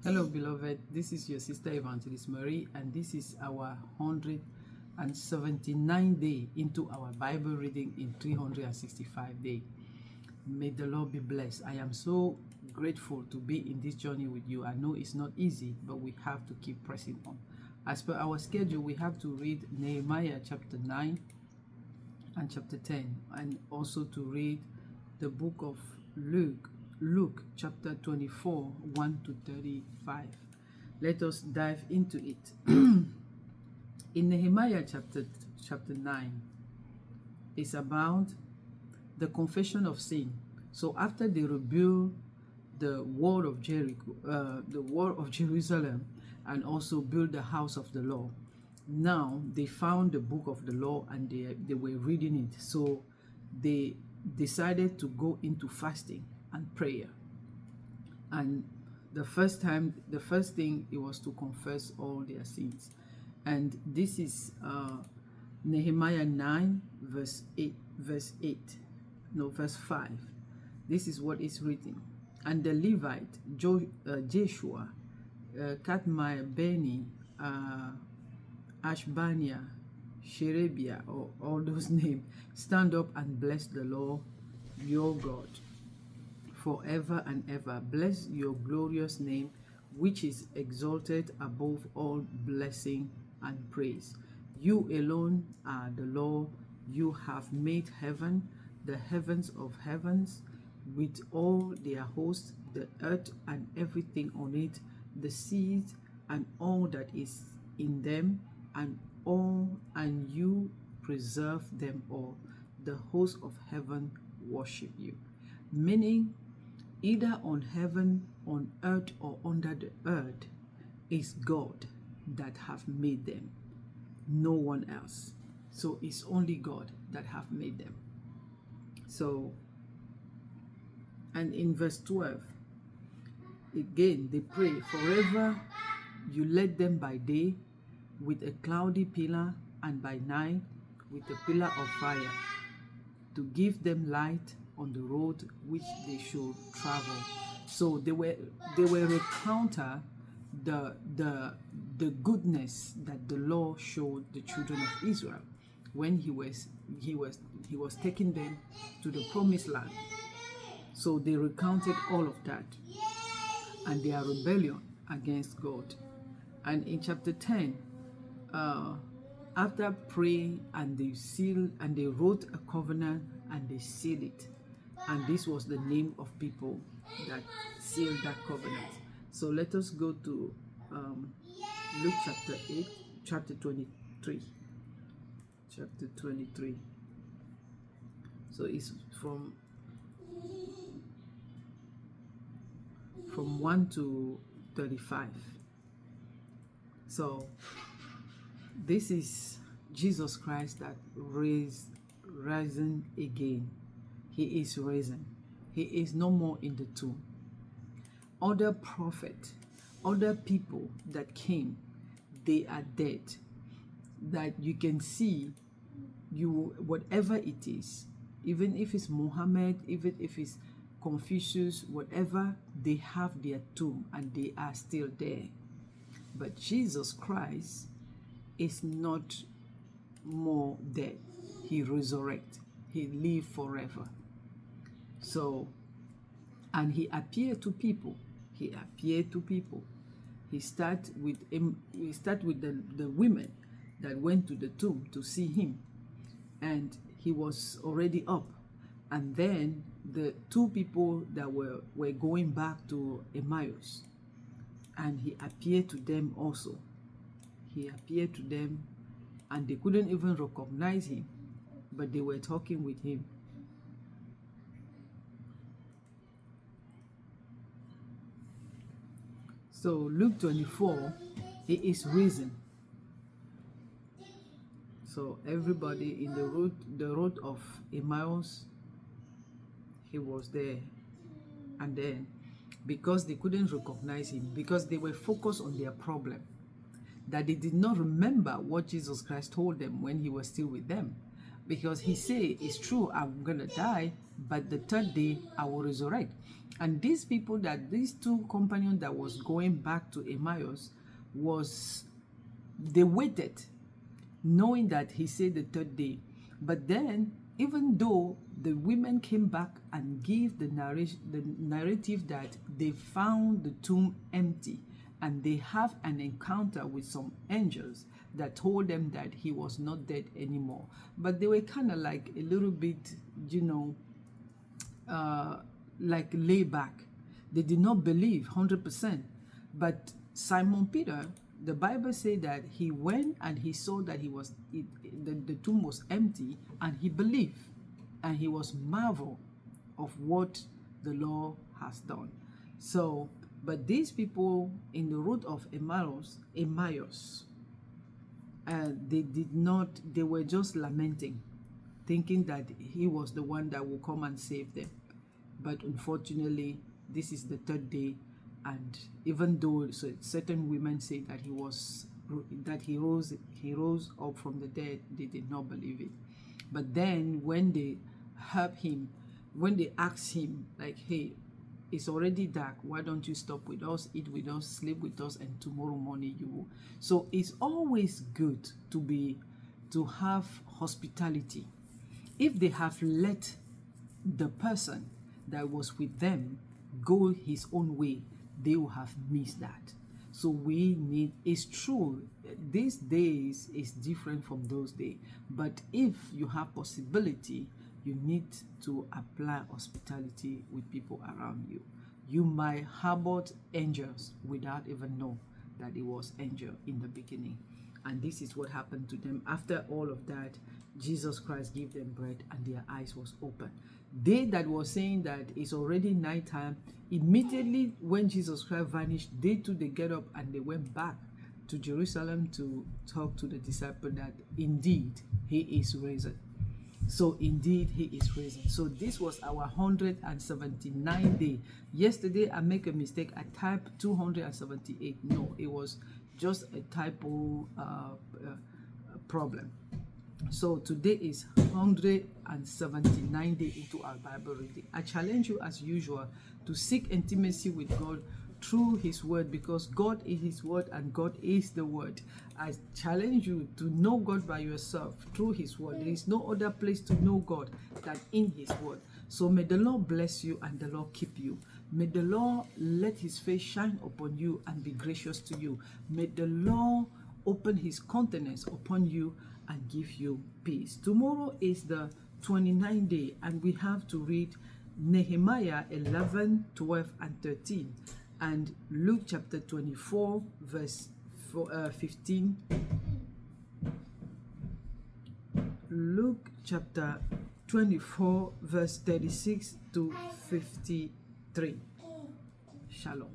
Hello, beloved. This is your sister Evangelist Marie, and this is our 179th day into our Bible reading in 365 days. May the Lord be blessed. I am so grateful to be in this journey with you. I know it's not easy, but we have to keep pressing on. As per our schedule, we have to read Nehemiah chapter 9 and chapter 10, and also to read the book of Luke chapter 24, 1 to 35. Let us dive into it. In Nehemiah chapter 9, it's about the confession of sin. So after they rebuild the wall of Jericho, the wall of Jerusalem, and also build the house of the Lord, now they found the book of the law and they were reading it. So they decided to go into fasting and prayer. And the first thing it was to confess all their sins. And this is Nehemiah 9 verse 5. This is what is written. And the Levite Jeshua, Kadmiah, Beni, Ashbania, Sherebiah, or all those names, stand up and bless the Lord your God forever and ever. Bless your glorious name, which is exalted above all blessing and praise. You alone are the Lord. You have made heaven, the heavens of heavens, with all their hosts, the earth and everything on it, the seas and all that is in them, and you preserve them all. The hosts of heaven worship you. Meaning, either on heaven, on earth, or under the earth, is God that have made them, no one else. So it's only God that have made them. So, and in verse 12, again they pray, forever you led them by day with a cloudy pillar, and by night with a pillar of fire, to give them light on the road which they should travel. So they were recounter the goodness that the Lord showed the children of Israel when he was taking them to the promised land. So they recounted all of that and their rebellion against God. And in chapter 10, after praying, and they sealed, and they wrote a covenant and they sealed it. And this was the name of people that sealed that covenant. So let us go to Luke chapter 23. Chapter 23. So it's from 1 to 35. So this is Jesus Christ that risen again. He is risen. He is no more in the tomb. Other prophets, other people that came, they are dead. That you can see, whatever it is, even if it's Muhammad, even if it's Confucius, whatever, they have their tomb and they are still there. But Jesus Christ is not more dead. He resurrected. He lived forever. So, and he appeared to people. He start with the women that went to the tomb to see him, and he was already up. And then the two people that were going back to Emmaus, and he appeared to them also. He appeared to them, and they couldn't even recognize him, but they were talking with him. So Luke 24, he is risen. So everybody in the road of Emmaus, he was there. And then, because they couldn't recognize him, because they were focused on their problem, that they did not remember what Jesus Christ told them when he was still with them. because he said, it's true, I'm going to die, but the third day I will resurrect. And these people, that these two companions that was going back to Emmaus, they waited, knowing that he said the third day. But then, even though the women came back and gave the narrative that they found the tomb empty, and they have an encounter with some angels that told them that he was not dead anymore. But they were kind of like a little bit, like lay back. They did not believe 100%. But Simon Peter, the Bible says that he went and he saw that the tomb was empty, and he believed, and he was marveled of what the Lord has done. So, but these people in the road of Emmaus, they were just lamenting, thinking that he was the one that will come and save them. But unfortunately, this is the third day, and even though certain women say that he rose up from the dead, they did not believe it. But then when they help him, when they asked him, like, hey, it's already dark, why don't you stop with us, eat with us, sleep with us, and tomorrow morning you will. So it's always good to have hospitality. If they have let the person that was with them go his own way, they will have missed that. So it's true, these days is different from those days, but if you have possibility, you need to apply hospitality with people around you. You might harbor angels without even know that it was angel in the beginning. And this is what happened to them. After all of that, Jesus Christ gave them bread and their eyes was open. They that was saying that it's already nighttime, immediately when Jesus Christ vanished, they too, they get up and they went back to Jerusalem to talk to the disciple that indeed he is risen. So indeed he is risen. So this was our 179th day. Yesterday I make a mistake. I typed 278. No, it was just a typo problem. So today is 179 days into our Bible reading. I challenge you as usual to seek intimacy with God through his word, because God is his word and God is the word. I challenge you to know God by yourself through his word. There is no other place to know God than in his word. So may the Lord bless you and the Lord keep you. May the Lord let his face shine upon you and be gracious to you. May the Lord open his countenance upon you and give you peace. Tomorrow is the 29th day, and we have to read Nehemiah 11, 12, and 13. And Luke chapter 24, verse 15. Luke chapter 24, verse 36 to 53. Shalom.